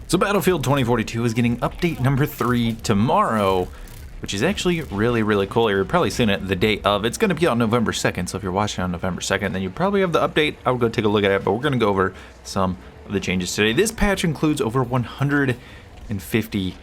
So Battlefield 2042 is getting update number 3 tomorrow, which is actually really cool. You're probably seeing it the day of. It's going to be on November 2nd, so if you're watching on November 2nd, then you probably have the update. I would go take a look at it, but we're going to go over some of the changes today. This patch includes over 150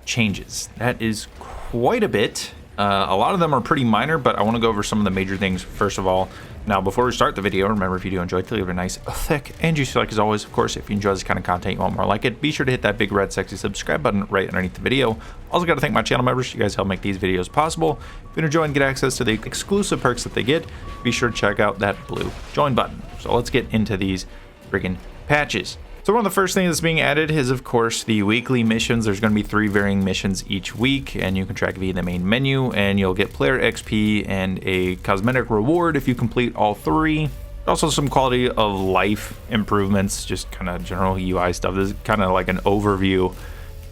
changes. That is quite a bit. A lot of them are pretty minor, but I want to go over some of the major things first of all. Now, before we start the video, remember, if you do enjoy it, leave a nice, thick, and juicy like as always. Of course, if you enjoy this kind of content, you want more like it, be sure to hit that big red sexy subscribe button right underneath the video. Also, got to thank my channel members. You guys help make these videos possible. If you enjoy and get access to the exclusive perks that they get, be sure to check out that blue join button. So let's get into these freaking patches. So one of the first things that's being added is, of course, the weekly missions. There's going to be 3 varying missions each week, and you can track via the main menu, and you'll get player XP and a cosmetic reward if you complete all 3. Also some quality of life improvements, just kind of general UI stuff. This is kind of like an overview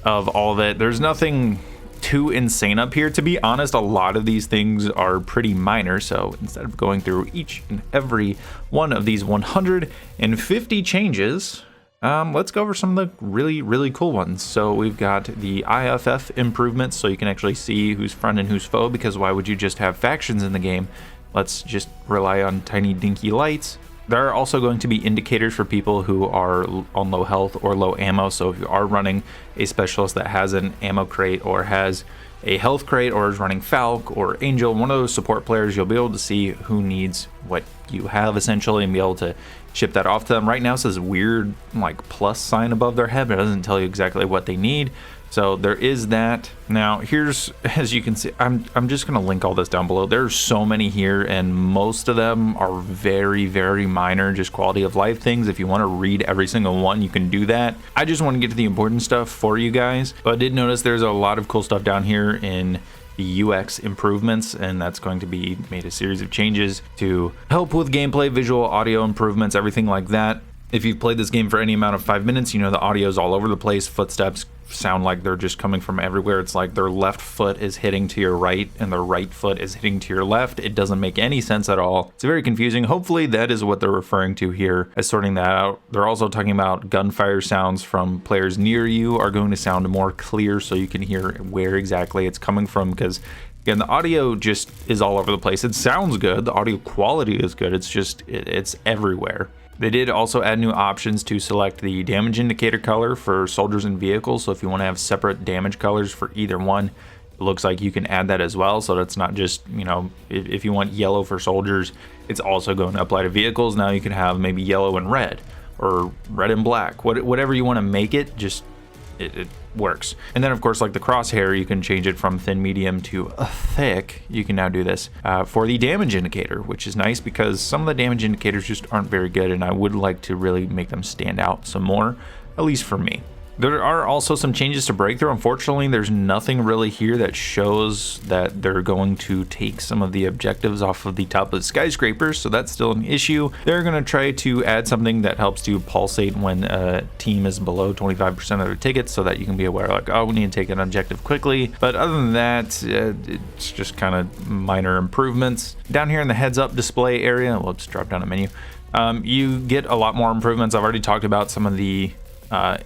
of all of it. There's nothing too insane up here. To be honest, a lot of these things are pretty minor, so instead of going through each and every one of these 150 changes, let's go over some of the really cool ones. So we've got the IFF improvements, so you can actually see who's friend and who's foe, because why would you just have factions in the game? Let's just rely on tiny dinky lights. There are also going to be indicators for people who are on low health or low ammo. So if you are running a specialist that has an ammo crate or has a health crate or is running Falc or Angel, one of those support players, you'll be able to see who needs what you have essentially and be able to ship that off to them. Right now it says weird like plus sign above their head, but it doesn't tell you exactly what they need. So there is that. Now here's, as you can see, I'm just gonna link all this down below. There's so many here, and most of them are very minor, just quality of life things. If you want to read every single one, you can do that. I just want to get to the important stuff for you guys, but I did notice there's a lot of cool stuff down here in the UX improvements, and that's going to be made a series of changes to help with gameplay, visual, audio improvements, everything like that. If you've played this game for any amount of 5 minutes, you know the audio is all over the place. Footsteps sound like they're just coming from everywhere. It's like their left foot is hitting to your right and their right foot is hitting to your left. It doesn't make any sense at all. It's very confusing. Hopefully that is what they're referring to here as sorting that out. They're also talking about gunfire sounds from players near you are going to sound more clear, so you can hear where exactly it's coming from, because again, the audio just is all over the place. It sounds good. The audio quality is good. It's just, it's everywhere. They did also add new options to select the damage indicator color for soldiers and vehicles. So if you want to have separate damage colors for either one, it looks like you can add that as well. So that's not just, you know, if you want yellow for soldiers, it's also going to apply to vehicles. Now you can have maybe yellow and red, or red and black, whatever you want to make it, just it works. And then of course, like the crosshair, you can change it from thin, medium to thick. You can now do this for the damage indicator, which is nice because some of the damage indicators just aren't very good, and I would like to really make them stand out some more, at least for me. There are also some changes to Breakthrough. Unfortunately, there's nothing really here that shows that they're going to take some of the objectives off of the top of the skyscrapers, so that's still an issue. They're going to try to add something that helps to pulsate when a team is below 25% of their tickets, so that you can be aware, like, oh, we need to take an objective quickly. But other than that, it's just kind of minor improvements. Down here in the heads-up display area, we'll just drop down a menu. You get a lot more improvements. I've already talked about some of the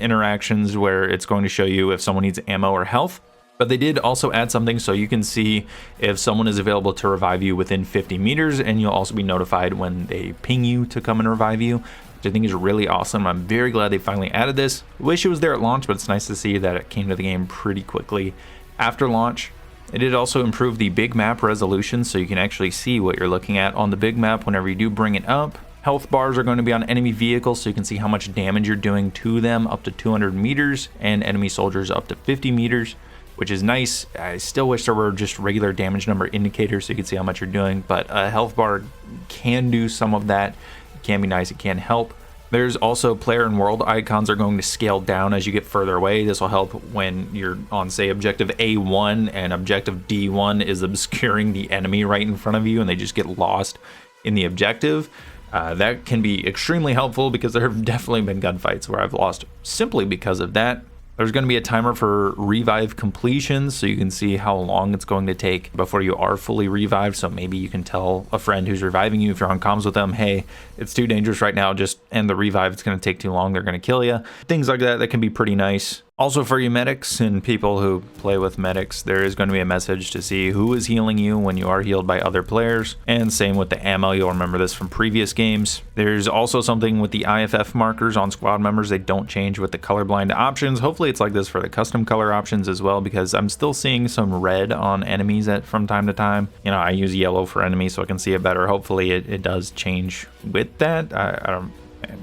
interactions where it's going to show you if someone needs ammo or health, but they did also add something so you can see if someone is available to revive you within 50 meters, and you'll also be notified when they ping you to come and revive you, which I think is really awesome. I'm very glad they finally added this. I wish it was there at launch, but it's nice to see that it came to the game pretty quickly after launch. It did also improve the big map resolution, so you can actually see what you're looking at on the big map whenever you do bring it up. Health bars are going to be on enemy vehicles, so you can see how much damage you're doing to them up to 200 meters, and enemy soldiers up to 50 meters, which is nice. I still wish there were just regular damage number indicators so you can see how much you're doing, but a health bar can do some of that. It can be nice, it can help. There's also player and world icons are going to scale down as you get further away. This will help when you're on, say, objective A1 and objective D1 is obscuring the enemy right in front of you and they just get lost in the objective. That can be extremely helpful because there have definitely been gunfights where I've lost simply because of that. There's going to be a timer for revive completions, so you can see how long it's going to take before you are fully revived. So maybe you can tell a friend who's reviving you, if you're on comms with them, hey, it's too dangerous right now, just end the revive, it's going to take too long, they're going to kill you. Things like that can be pretty nice. Also for you medics and people who play with medics, there is going to be a message to see who is healing you when you are healed by other players. And same with the ammo, you'll remember this from previous games. There's also something with the IFF markers on squad members. They don't change with the colorblind options. Hopefully it's like this for the custom color options as well, because I'm still seeing some red on enemies from time to time. You know, I use yellow for enemies so I can see it better. Hopefully it does change with that. I don't,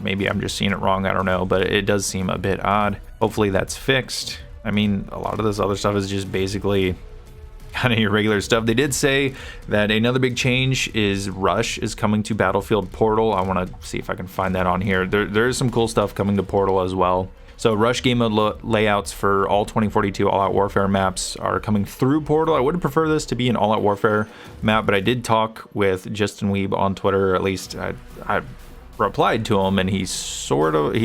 maybe I'm just seeing it wrong, I don't know, but it does seem a bit odd. Hopefully that's fixed. I mean, a lot of this other stuff is just basically kind of your regular stuff. They did say that another big change is Rush is coming to Battlefield Portal. I want to see if I can find that on here. There is some cool stuff coming to Portal as well. So Rush game mode layouts for all 2042 All Out Warfare maps are coming through Portal. I would prefer this to be an All Out Warfare map, but I did talk with Justin Weeb on Twitter, or at least I replied to him, and he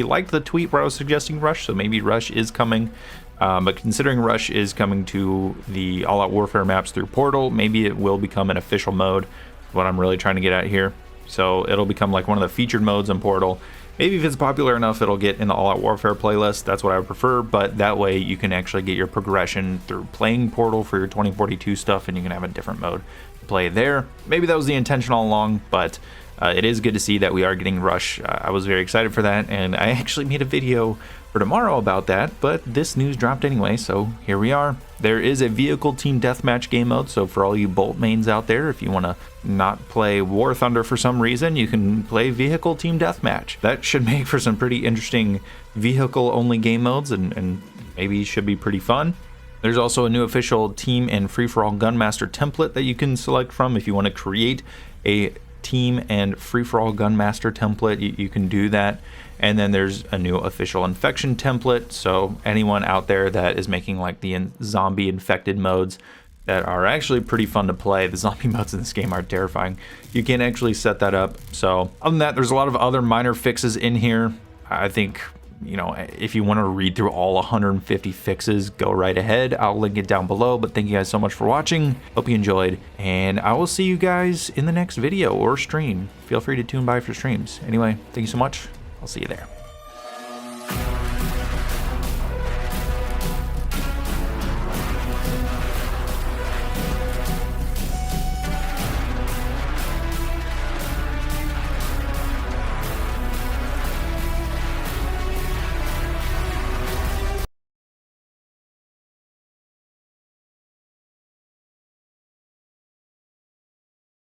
liked the tweet where I was suggesting Rush, so maybe Rush is coming. But considering Rush is coming to the All Out Warfare maps through Portal, maybe it will become an official mode, what I'm really trying to get at here. So it'll become like one of the featured modes in Portal. Maybe if it's popular enough, it'll get in the All Out Warfare playlist. That's what I would prefer, but that way you can actually get your progression through playing Portal for your 2042 stuff, and you can have a different mode to play there. Maybe that was the intention all along, but it is good to see that we are getting Rush. I was very excited for that, and I actually made a video for tomorrow about that, but this news dropped anyway, so here we are. There is a vehicle team deathmatch game mode, so for all you Bolt mains out there, if you want to not play War Thunder for some reason, you can play vehicle team deathmatch. That should make for some pretty interesting vehicle-only game modes, and maybe should be pretty fun. There's also a new official team and free-for-all Gunmaster template that you can select from if you want to create a team and free-for-all Gunmaster template. You can do that. And then there's a new official infection template, so anyone out there that is making like the zombie infected modes that are actually pretty fun to play, the zombie modes in this game are terrifying, you can actually set that up. So other than that, there's a lot of other minor fixes in here. I think, you know, if you want to read through all 150 fixes, go right ahead. I'll link it down below, but thank you guys so much for watching. Hope you enjoyed, and I will see you guys in the next video or stream. Feel free to tune by for streams. Anyway, thank you so much. I'll see you there.